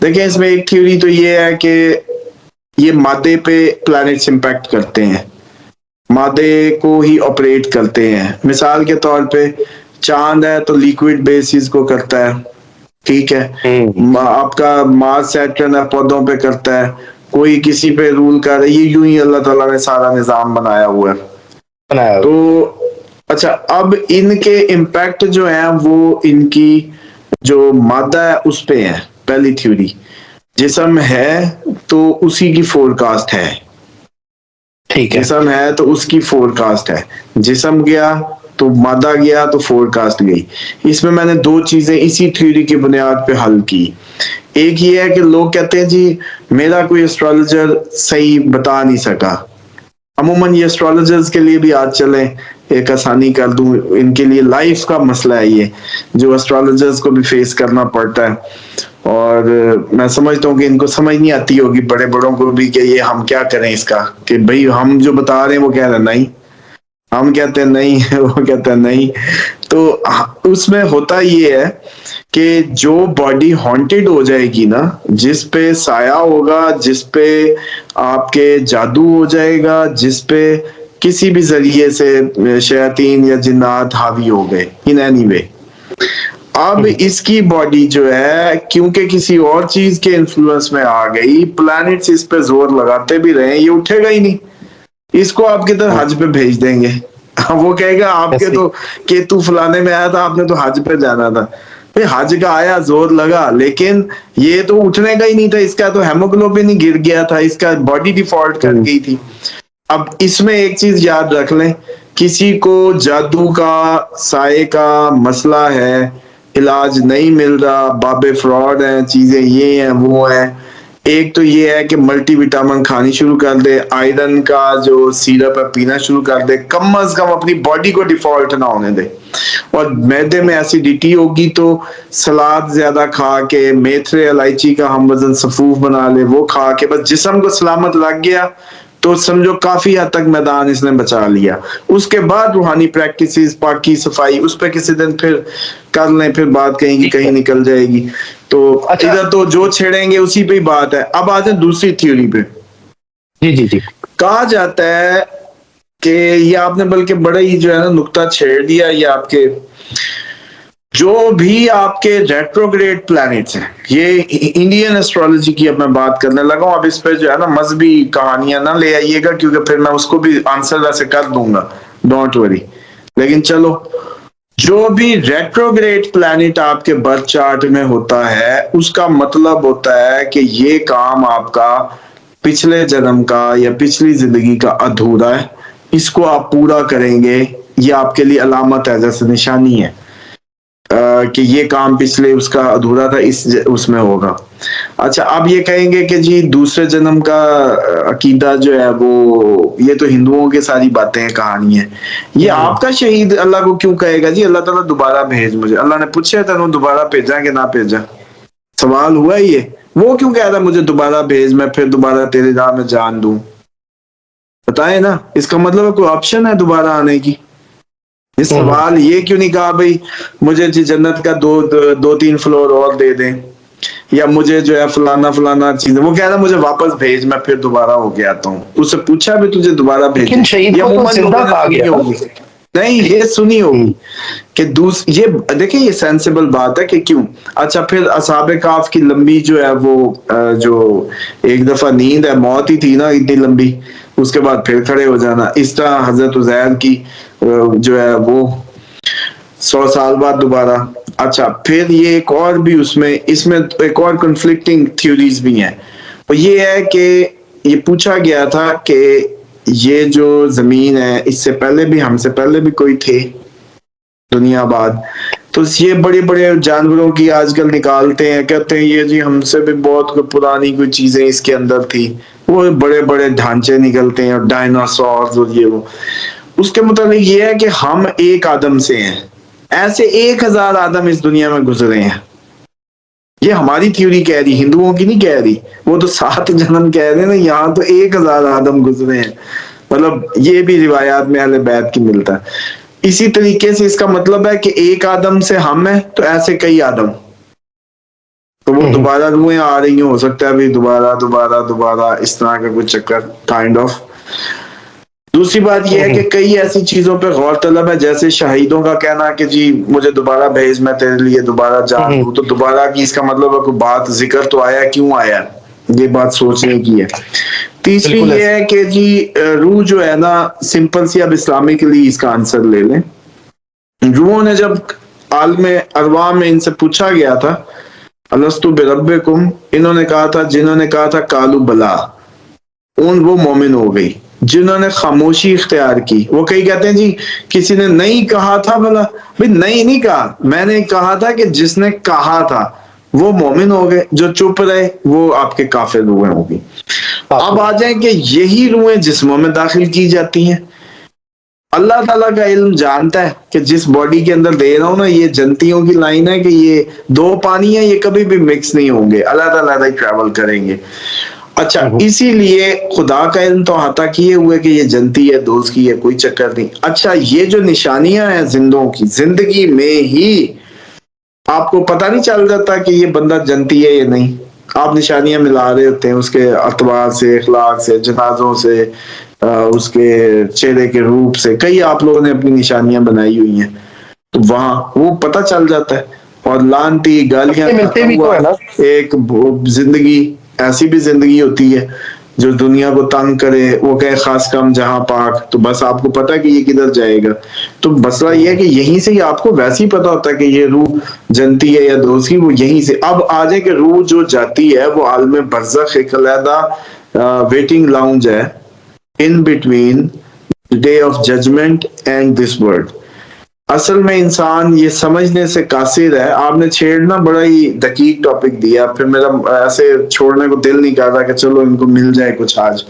دیکھیں اس میں ایک تھیوری تو یہ ہے کہ یہ مادے پہ پلانٹس امپیکٹ کرتے ہیں، مادے کو ہی آپریٹ کرتے ہیں. مثال کے طور پہ چاند ہے تو لیکوڈ بیسز کو کرتا ہے، ٹھیک ہے. آپ کا مارس سیٹرن ہے پودوں پہ کرتا ہے، کوئی کسی پہ رول کر رہا ہے. یہ یوں ہی اللہ تعالیٰ نے سارا نظام بنایا ہوا ہے. تو اچھا، اب ان کے امپیکٹ جو ہیں وہ ان کی جو مادہ ہے اس پہ ہے. پہلی تھیوری، جسم ہے تو اسی کی فور کاسٹ ہے، ٹھیک ہے. جسم ہے تو اس کی فور کاسٹ ہے. جسم گیا تو مادہ گیا تو فور کاسٹ گئی. اس میں نے دو چیزیں اسی تھیوری کی بنیاد پہ حل کی. ایک یہ ہے کہ لوگ کہتے ہیں جی میرا کوئی اسٹرالوجر صحیح بتا نہیں سکا. عموماً یہ اسٹرالوجرز کے لیے بھی آج چلیں ایک آسانی کر دوں، ان کے لیے لائف کا مسئلہ ہے یہ، جو اسٹرالوجرز کو بھی فیس کرنا پڑتا ہے. اور میں سمجھتا ہوں کہ ان کو سمجھ نہیں آتی ہوگی، بڑے بڑوں کو بھی، کہ یہ ہم کیا کریں اس کا، کہ بھئی ہم جو بتا رہے ہیں وہ کہہ رہے ہیں نہیں، ہم کہتے ہیں نہیں، وہ کہتا ہے نہیں. تو اس میں ہوتا یہ ہے کہ جو باڈی ہانٹیڈ ہو جائے گی نا، جس پہ سایہ ہوگا، جس پہ آپ کے جادو ہو جائے گا، جس پہ کسی بھی ذریعے سے شیاطین یا جنات حاوی ہو گئے ان اینی وے، اب اس کی باڈی جو ہے کیونکہ کسی اور چیز کے انفلوئنس میں آ گئی، پلانٹس اس پہ زور لگاتے بھی رہے، یہ اٹھے گا ہی نہیں. اس کو آپ کدھر حج پہ بھیج دیں گے، وہ کہے گا آپ کے تو کیتو فلانے میں آیا تھا، آپ نے تو حج پہ جانا تھا. حج کا آیا، زور لگا، لیکن یہ تو اٹھنے کا ہی نہیں تھا. اس کا تو ہیموگلوبن ہی گر گیا تھا، اس کا باڈی ڈیفالٹ کر گئی تھی. اب اس میں ایک چیز یاد رکھ لیں، کسی کو جادو کا، سائے کا مسئلہ ہے، علاج نہیں مل رہا، بابے فراڈ ہیں، چیزیں یہ ہیں وہ ہیں، ایک تو یہ ہے کہ ملٹی وٹامن کھانی شروع کر دے، آئرن کا جو سیرپ ہے پینا شروع کر دے، کم از کم اپنی باڈی کو ڈیفالٹ نہ ہونے دے. اور میدے میں ایسیڈیٹی ہوگی تو سلاد زیادہ کھا کے، میتھرے الائچی کا ہم وزن صفوف بنا لے، وہ کھا کے بس جسم کو سلامت لگ گیا تو سمجھو کافی حد تک میدان اس نے بچا لیا. اس کے بعد روحانی پریکٹسز، پاکی صفائی، اس پہ کسی دن پھر کر لیں، پھر بات کہیں گی، کہیں نکل جائے گی. تو ادھر تو جو چھیڑیں گے اسی پہ ہی بات ہے. اب آ جائیں دوسری تھیوری پہ. جی کہا جاتا ہے کہ یہ آپ نے بلکہ بڑا ہی جو ہے نا نقطہ چھیڑ دیا، یہ آپ کے جو بھی آپ کے ریٹروگریڈ پلانٹس ہیں، یہ انڈین ایسٹرولوجی کی اب میں بات کرنے لگا ہوں. اب اس پہ جو ہے نا مذہبی کہانیاں نہ لے آئیے گا، کیونکہ پھر میں اس کو بھی آنسر ویسے کر دوں گا، ڈونٹ وری. لیکن چلو، جو بھی ریٹروگریڈ پلانٹ آپ کے برتھ چارٹ میں ہوتا ہے، اس کا مطلب ہوتا ہے کہ یہ کام آپ کا پچھلے جنم کا یا پچھلی زندگی کا ادھورا ہے، اس کو آپ پورا کریں گے. یہ آپ کے لیے علامت ہے، جیسے نشانی ہے کہ یہ کام پچھلے اس کا ادھورا تھا، اس میں ہوگا. اچھا، اب یہ کہیں گے کہ جی دوسرے جنم کا عقیدہ جو ہے وہ، یہ تو ہندوؤں کے ساری باتیں ہیں، کہانی ہیں. یہ آپ کا شہید اللہ کو کیوں کہے گا جی اللہ تعالیٰ دوبارہ بھیج مجھے؟ اللہ نے پوچھا تھا دوبارہ بھیجا کہ نہ بھیجا؟ سوال ہوا یہ. وہ کیوں کہہ رہا مجھے دوبارہ بھیج، میں پھر دوبارہ تیرے راہ میں جان دوں؟ بتائیں نا، اس کا مطلب ہے کوئی آپشن ہے دوبارہ آنے کی؟ اس سوال یہ کیوں نہیں کہا بھئی مجھے جنت کا دو تین فلور اور دے دیں، یا مجھے جو ہے فلانا فلانا چیز. وہ کہہ رہا مجھے واپس بھیج، میں پھر دوبارہ ہو کے آتا ہوں. اس سے پوچھا بھی تجھے دوبارہ بھیج، یا نہیں، یہ سنی ہوگی کہ یہ دیکھیں، یہ سینسیبل بات ہے کہ کیوں. اچھا، پھر اصحاب کہف کی لمبی جو ہے وہ جو ایک دفعہ نیند ہے، موت ہی تھی نا اتنی لمبی، اس کے بعد پھر کھڑے ہو جانا. اس طرح حضرت عزیر کی جو ہے وہ 100 سال بعد دوبارہ. اچھا، پھر یہ ایک اور بھی اس میں ایک اور کنفلکٹنگ تھیوریز بھی ہیں. اور یہ ہے کہ یہ پوچھا گیا تھا کہ یہ جو زمین ہے، اس سے پہلے بھی، ہم سے پہلے بھی کوئی تھے دنیا بعد. تو یہ بڑے بڑے جانوروں کی آج کل نکالتے ہیں، کہتے ہیں یہ جی ہم سے بھی بہت پرانی کوئی چیزیں اس کے اندر تھی. وہ بڑے بڑے ڈھانچے نکلتے ہیں، اور ڈائناسور اور یہ وہ. اس کے مطابق یہ ہے کہ ہم ایک آدم سے ہیں، ایسے 1000 آدم اس دنیا میں گزرے ہیں. یہ ہماری تھیوری کہہ رہی، ہندوؤں کی نہیں کہہ رہی. وہ تو 7 جنم کہہ رہے ہیں نا، یہاں تو 1000 آدم گزرے ہیں. مطلب یہ بھی روایات میں اہل بیت کی ملتا ہے. اسی طریقے سے اس کا مطلب ہے کہ ایک آدم سے ہم ہیں، تو ایسے کئی آدم. تو وہ دوبارہ روحیں آ رہی ہیں، ہو سکتا ہے ابھی دوبارہ اس طرح کا کوئی چکر کائنڈ آف. دوسری بات یہ ہے کہ کئی ایسی چیزوں پہ غور طلب ہے، جیسے شہیدوں کا کہنا کہ جی مجھے دوبارہ بھیج، میں تیرے لیے دوبارہ جان دوں. تو دوبارہ کی اس کا مطلب ہے کوئی بات ذکر تو آیا، کیوں آیا، یہ بات سوچنے کی ہے. تیسری یہ ہے کہ جی روح جو ہے نا، سمپل سی اب اسلامکلی اس کا آنسر لے لیں. روحوں نے جب عالم ارواح میں ان سے پوچھا گیا تھا الستو بربکم، انہوں نے کہا تھا، جنہوں نے کہا تھا کالو بلا، وہ مومن ہو گئی. جنہوں نے خاموشی اختیار کی، وہ کئی کہتے ہیں جی کسی نے نہیں کہا تھا، بلا بھائی نہیں کہا، میں نے کہا تھا کہ جس نے کہا تھا وہ مومن ہو گئے، جو چپ رہے وہ آپ کے کافر روحیں ہوگی. اب آ جائیں کہ یہی روحیں جسموں میں داخل کی جاتی ہیں. اللہ تعالیٰ کا علم جانتا ہے کہ جس باڈی کے اندر دے رہا ہوں نا، یہ جنتیوں کی لائن ہے کہ یہ دو پانی ہے، یہ کبھی بھی مکس نہیں ہوں گے، اللہ تعالیٰ ٹریول کریں گے. اچھا، اسی لیے خدا کا علم تو احاطہ کیے ہوئے کہ یہ جنتی ہے، دوست کی ہے، کوئی چکر نہیں. اچھا، یہ جو نشانیاں ہیں زندوں کی، زندگی میں ہی آپ کو پتہ نہیں چل جاتا کہ یہ بندہ جنتی ہے یا نہیں. آپ نشانیاں ملا رہے ہوتے ہیں اس کے اطوار سے، اخلاق سے، جنازوں سے، اس کے چہرے کے روپ سے. کئی آپ لوگوں نے اپنی نشانیاں بنائی ہوئی ہیں، تو وہاں وہ پتہ چل جاتا ہے. اور لانتی گالیاں کھاتا ہوا ایک زندگی، ایسی بھی زندگی ہوتی ہے جو دنیا کو تنگ کرے، وہ کہے خاص کم جہاں پاک، تو بس آپ کو پتا کہ یہ کدھر جائے گا. تو مسئلہ یہ ہے کہ یہیں سے ہی آپ کو ویسے ہی پتا ہوتا ہے کہ یہ روح جنتی ہے یا دوستی، وہ یہیں سے. اب آ جائے کہ روح جو جاتی ہے وہ عالم برزخ ایک علیحدہ ویٹنگ لاؤنج ہے in between the day of judgment and this world. اصل میں انسان یہ سمجھنے سے قاصر ہے. آپ نے چھیڑنا بڑا ہی دقیق ٹاپک دیا، پھر میرا ایسے چھوڑنے کو دل نہیں کر رہا کہ چلو ان کو مل جائے کچھ آج.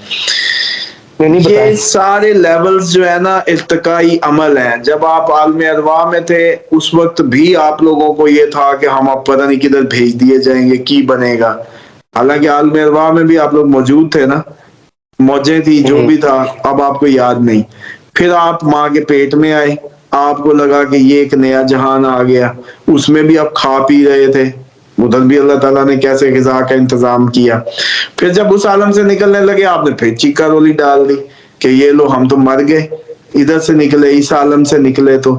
یہ سارے لیولز جو ہے نا ارتقائی عمل ہیں. جب آپ عالم ارواح میں تھے اس وقت بھی آپ لوگوں کو یہ تھا کہ ہم اب پتہ نہیں کدھر بھیج دیے جائیں گے، کی بنے گا. حالانکہ عالم ارواح میں بھی آپ لوگ موجود تھے نا، موجیں تھی، جو بھی تھا، اب آپ کو یاد نہیں. پھر آپ ماں کے پیٹ میں آئے، آپ کو لگا کہ یہ ایک نیا جہان آ گیا، اس میں بھی آپ کھا پی رہے تھے، ادھر بھی اللہ تعالیٰ نے کیسے غذا کا انتظام کیا. پھر جب اس عالم سے نکلنے لگے آپ نے پھر چیکا رولی ڈال دی کہ یہ لو ہم تو مر گئے، ادھر سے نکلے، اس عالم سے نکلے تو.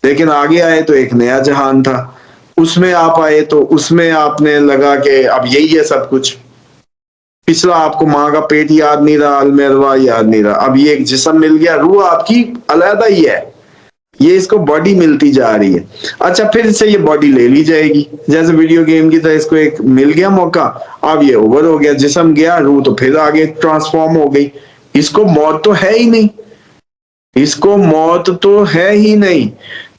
لیکن آگے آئے تو ایک نیا جہان تھا، اس میں آپ آئے تو اس میں آپ نے لگا کہ اب یہی ہے سب کچھ. پچھلا آپ کو ماں کا پیٹ یاد نہیں رہا، عالم ارواح یاد نہیں رہا، اب یہ ایک جسم مل گیا، روح آپ کی علیحدہ ہی ہے، یہ اس کو باڈی ملتی جا رہی ہے. اچھا، پھر سے یہ باڈی لے لی جائے گی جیسے ویڈیو گیم کی طرح، اس کو ایک مل گیا موقع، اب یہ اوور ہو گیا، جسم گیا، روح تو پھر آگے ٹرانسفارم ہو گئی. اس کو موت تو ہے ہی نہیں، اس کو موت تو ہے ہی نہیں،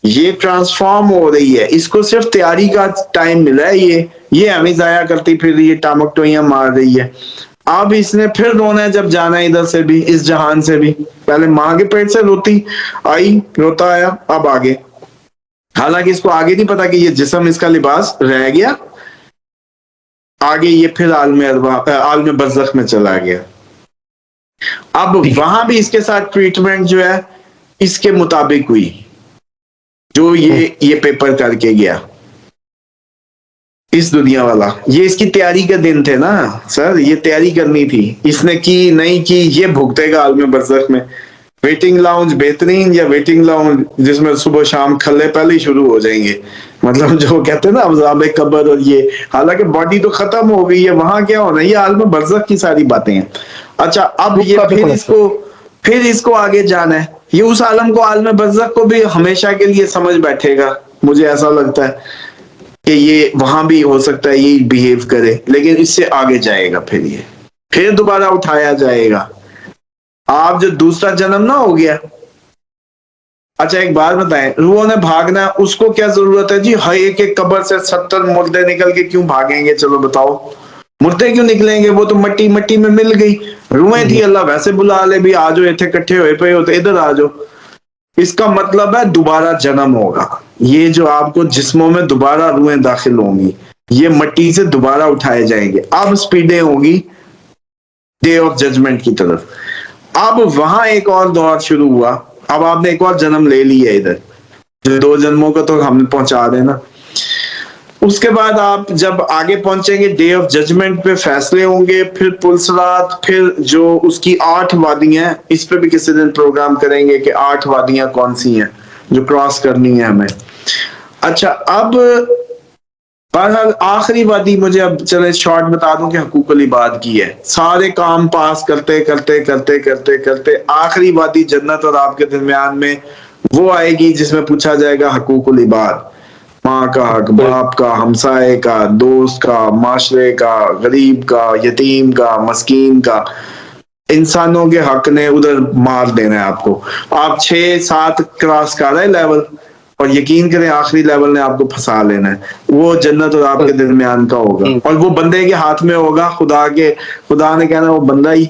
یہ ٹرانسفارم ہو رہی ہے. اس کو صرف تیاری کا ٹائم ملا ہے، یہ ہمیں ضائع کرتی پھر یہ ٹامک ٹوئیاں مار رہی ہے. اب اس نے پھر رونا ہے جب جانا ہے ادھر سے بھی، اس جہان سے بھی. پہلے ماں کے پیٹ سے روتی آئی، روتا آیا، اب آگے. حالانکہ اس کو آگے نہیں پتا کہ یہ جسم اس کا لباس رہ گیا، آگے یہ پھر عالم برزخ میں چلا گیا. اب وہاں بھی اس کے ساتھ ٹریٹمنٹ جو ہے اس کے مطابق ہوئی، جو یہ پیپر کر کے گیا اس دنیا والا. یہ اس کی تیاری کے دن تھے نا سر، یہ تیاری کرنی تھی، اس نے کی نہیں کی، یہ بھگتے گا عالم برزخ میں. ویٹنگ لاؤنج بہترین، یا ویٹنگ لاؤنج جس میں صبح شام کھلے پہلے ہی شروع ہو جائیں گے، مطلب جو کہتے ہیں نا عذاب قبر. اور یہ حالانکہ باڈی تو ختم ہو گئی ہے، وہاں کیا ہونا ہے، یہ عالم برزخ کی ساری باتیں ہیں. اچھا، اب یہ پھر اس کو آگے جانا ہے. یہ اس عالم کو، عالم برزخ کو بھی ہمیشہ کے لیے سمجھ بیٹھے گا، مجھے ایسا لگتا ہے کہ یہ وہاں بھی ہو سکتا ہے یہ بیہیو کرے، لیکن اس سے آگے جائے گا، پھر دوبارہ اٹھایا جائے گا. آپ جو دوسرا جنم نہ ہو گیا. اچھا ایک بات بتائیں، روحوں نے بھاگنا ہے، اس کو کیا ضرورت ہے جی ہر ایک قبر سے 70 مردے نکل کے کیوں بھاگیں گے؟ چلو بتاؤ، مردے کیوں نکلیں گے؟ وہ تو مٹی میں مل گئی. روحیں تھی، اللہ ویسے بلا لے بھی، آ جاؤ، ایتھے کٹھے ہوئے پے ہوتے، ادھر آ جاؤ. اس کا مطلب ہے دوبارہ جنم ہوگا. یہ جو آپ کو جسموں میں دوبارہ روحیں داخل ہوں گی، یہ مٹی سے دوبارہ اٹھائے جائیں گے. اب سپیڈیں ہوگی ڈے آف ججمنٹ کی طرف. اب وہاں ایک اور دور شروع ہوا، اب آپ نے ایک اور جنم لے لیا ادھر، 2 جنموں کا تو ہم پہنچا دینا. اس کے بعد آپ جب آگے پہنچیں گے ڈے آف ججمنٹ پہ فیصلے ہوں گے، پھر پلسرات، پھر جو اس کی 8 وادیاں ہیں، اس پہ بھی کسی دن پروگرام کریں گے کہ 8 وادیاں کون سی ہیں جو کراس کرنی ہے ہمیں. اچھا، اب بہرحال آخری وادی مجھے اب چلے شارٹ بتا دوں کہ حقوق العباد کی ہے. سارے کام پاس کرتے کرتے کرتے کرتے کرتے آخری وادی جنت اور آپ کے درمیان میں وہ آئے گی جس میں پوچھا جائے گا حقوق العباد، ماں کا حق، باپ کا، ہمسائے کا، دوست کا، معاشرے کا، غریب کا، یتیم کا، مسکین کا. انسانوں کے حق نے ادھر مار دینا ہے آپ کو. آپ 6-7 کراس کر رہے لیول، اور یقین کریں آخری لیول نے آپ کو پھنسا لینا ہے. وہ جنت اور آپ کے درمیان کا ہوگا، اور وہ بندے کے ہاتھ میں ہوگا. خدا نے کہنا وہ بندہ ہی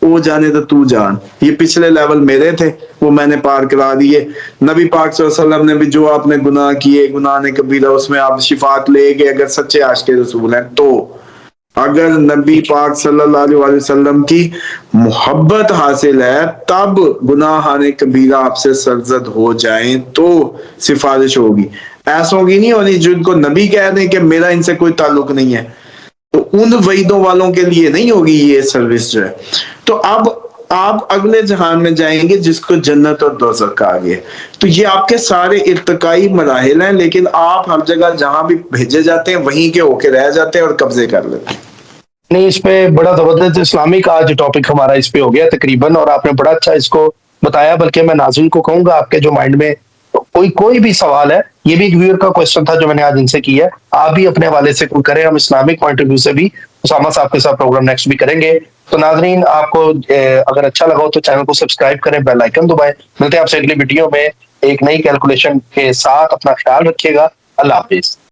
وہ جانے تو جان، یہ پچھلے لیول میرے تھے، وہ میں نے پار کرا دیے. نبی پاک صلی اللہ علیہ وسلم نے بھی جو آپ نے گناہ کیے، گناہ نے کبیرہ، اس میں آپ شفاعت لے گے اگر سچے عاشق رسول ہیں تو. اگر نبی پاک صلی اللہ علیہ وسلم کی محبت حاصل ہے تب گناہان کبیرہ آپ سے سرزد ہو جائیں تو سفارش ہوگی. ایسوں کی نہیں ہونی جن کو نبی کہہ دیں کہ میرا ان سے کوئی تعلق نہیں ہے، تو ان وعیدوں والوں کے لیے نہیں ہوگی یہ سروس جو ہے. تو اب آپ اگلے جہان میں جائیں گے جس کو جنت اور دوزخ کہا گیا. تو یہ آپ کے سارے ارتقائی مراحل ہیں، لیکن آپ ہر جگہ جہاں بھی بھیجے جاتے ہیں وہیں کے ہو کے رہ جاتے ہیں اور قبضے کر لیتے ہیں. نہیں، اس پہ بڑا زبردست اسلامک آج ٹاپک ہمارا اس پہ ہو گیا تقریباً، اور آپ نے بڑا اچھا اس کو بتایا. بلکہ میں ناظرین کو کہوں گا آپ کے جو مائنڈ میں کوئی بھی سوال ہے، یہ بھی ایک ویور کا کوشچن تھا جو میں نے آج ان سے کیا ہے، آپ بھی اپنے حوالے سے کوئی کریں. ہم اسلامک پوائنٹ آف ویو سے بھی اسامہ صاحب کے ساتھ پروگرام نیکسٹ بھی کریں گے. تو ناظرین، آپ کو اگر اچھا لگا ہو تو چینل کو سبسکرائب کریں، بیل آئیکن دبائیں. ملتے ہیں آپ سے اگلی ویڈیو میں ایک نئی کیلکولیشن کے ساتھ. اپنا خیال رکھیے گا. اللہ حافظ.